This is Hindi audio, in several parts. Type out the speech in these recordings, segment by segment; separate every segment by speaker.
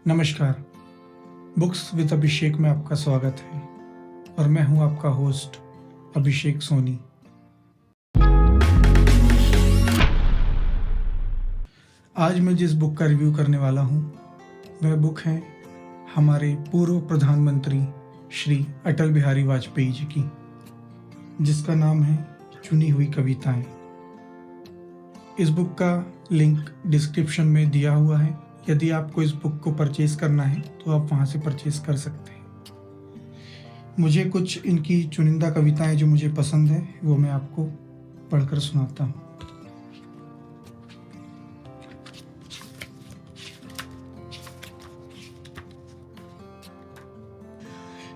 Speaker 1: नमस्कार। बुक्स विद अभिषेक में आपका स्वागत है और मैं हूं आपका होस्ट अभिषेक सोनी। आज मैं जिस बुक का रिव्यू करने वाला हूं वह बुक है हमारे पूर्व प्रधानमंत्री श्री अटल बिहारी वाजपेयी जी की, जिसका नाम है चुनी हुई कविताएं। इस बुक का लिंक डिस्क्रिप्शन में दिया हुआ है। यदि आपको इस बुक को परचेज करना है तो आप वहां से परचेज कर सकते हैं। मुझे कुछ इनकी चुनिंदा कविताएं जो मुझे पसंद है वो मैं आपको पढ़कर सुनाता हूं।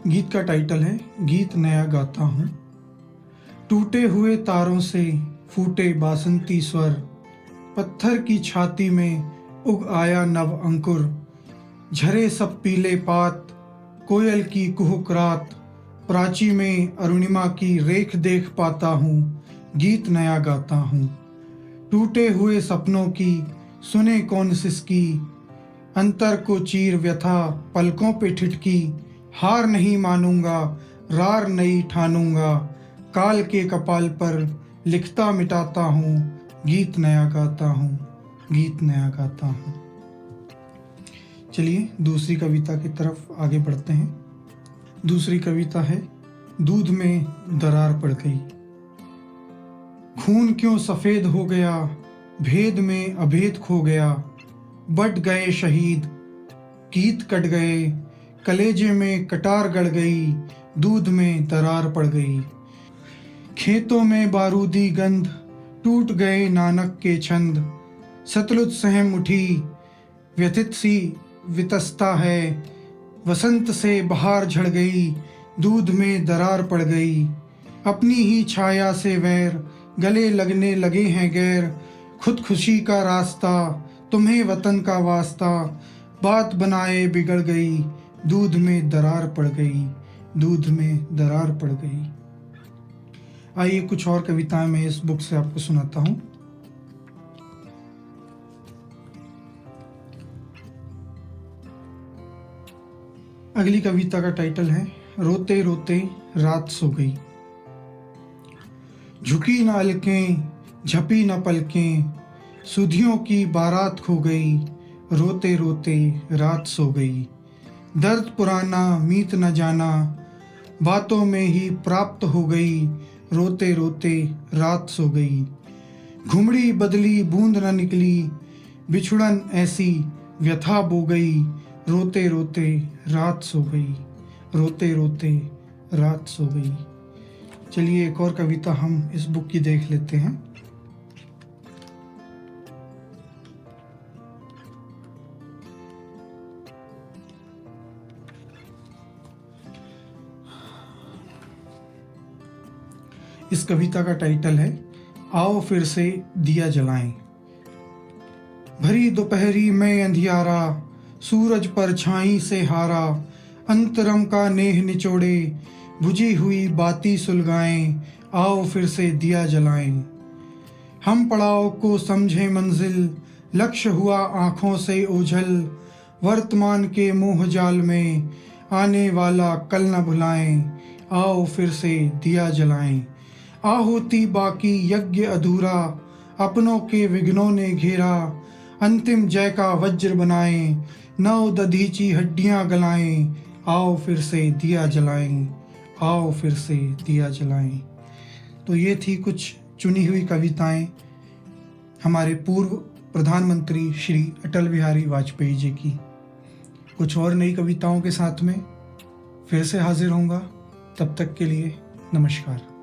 Speaker 1: गीत का टाइटल है गीत नया गाता हूं। टूटे हुए तारों से फूटे बासंती स्वर, पत्थर की छाती में उग आया नव अंकुर। झरे सब पीले पात, कोयल की कुहुक रात, प्राची में अरुणिमा की रेख देख पाता हूँ। गीत नया गाता हूँ। टूटे हुए सपनों की सुने कौन सिसकी, अंतर को चीर व्यथा पलकों पे ठिठकी। हार नहीं मानूंगा रार नहीं ठानूंगा, काल के कपाल पर लिखता मिटाता हूँ। गीत नया गाता हूँ, गीत नया गाता हूँ। चलिए दूसरी कविता की तरफ आगे बढ़ते हैं। दूसरी कविता है दूध में दरार पड़ गई। खून क्यों सफेद हो गया, भेद में अभेद खो गया। बट गए शहीद, गीत कट गए, कलेजे में कटार गड़ गई। दूध में दरार पड़ गई। खेतों में बारूदी गंध, टूट गए नानक के छंद। सतलुज सहम उठी, व्यथित सी वितस्ता है। वसंत से बहार झड़ गई, दूध में दरार पड़ गई। अपनी ही छाया से वैर, गले लगने लगे हैं गैर। खुदकुशी का रास्ता, तुम्हें वतन का वास्ता। बात बनाए बिगड़ गई, दूध में दरार पड़ गई, दूध में दरार पड़ गई। आइए कुछ और कविताएं मैं इस बुक से आपको सुनाता हूं। अगली कविता का टाइटल है रोते रोते रात सो गई। झुकी न अलकें, झपी न पलकें, सुधियों की बारात खो गई। रोते रोते रात सो गई। दर्द पुराना मीत न जाना, बातों में ही प्राप्त हो गई। रोते रोते रात सो गई। घुमड़ी बदली बूंद न निकली, बिछुड़न ऐसी व्यथा बो गई। रोते रोते रात सो गई, रोते रोते रात सो गई। चलिए एक और कविता हम इस बुक की देख लेते हैं। इस कविता का टाइटल है आओ फिर से दिया जलाएं। भरी दोपहरी में अंधियारा, सूरज परछाई से हारा। अंतरम का नेह निचोड़े, बुझी हुई बाती सुलगाएं। आओ फिर से दिया जलाएं। हम पड़ाव को समझे मंजिल, लक्ष्य हुआ आँखों से ओझल। वर्तमान के मोह जाल में, आने वाला कल न भुलाएं। आओ फिर से दिया जलाएं। आहुति बाकी यज्ञ अधूरा, अपनों के विघ्नों ने घेरा। अंतिम जय का वज्र बनाएं, नौ दधीची हड्डियां गलाएं। आओ फिर से दिया जलाएं, आओ फिर से दिया जलाएं। तो ये थी कुछ चुनी हुई कविताएं हमारे पूर्व प्रधानमंत्री श्री अटल बिहारी वाजपेयी जी की। कुछ और नई कविताओं के साथ में फिर से हाजिर होऊंगा। तब तक के लिए नमस्कार।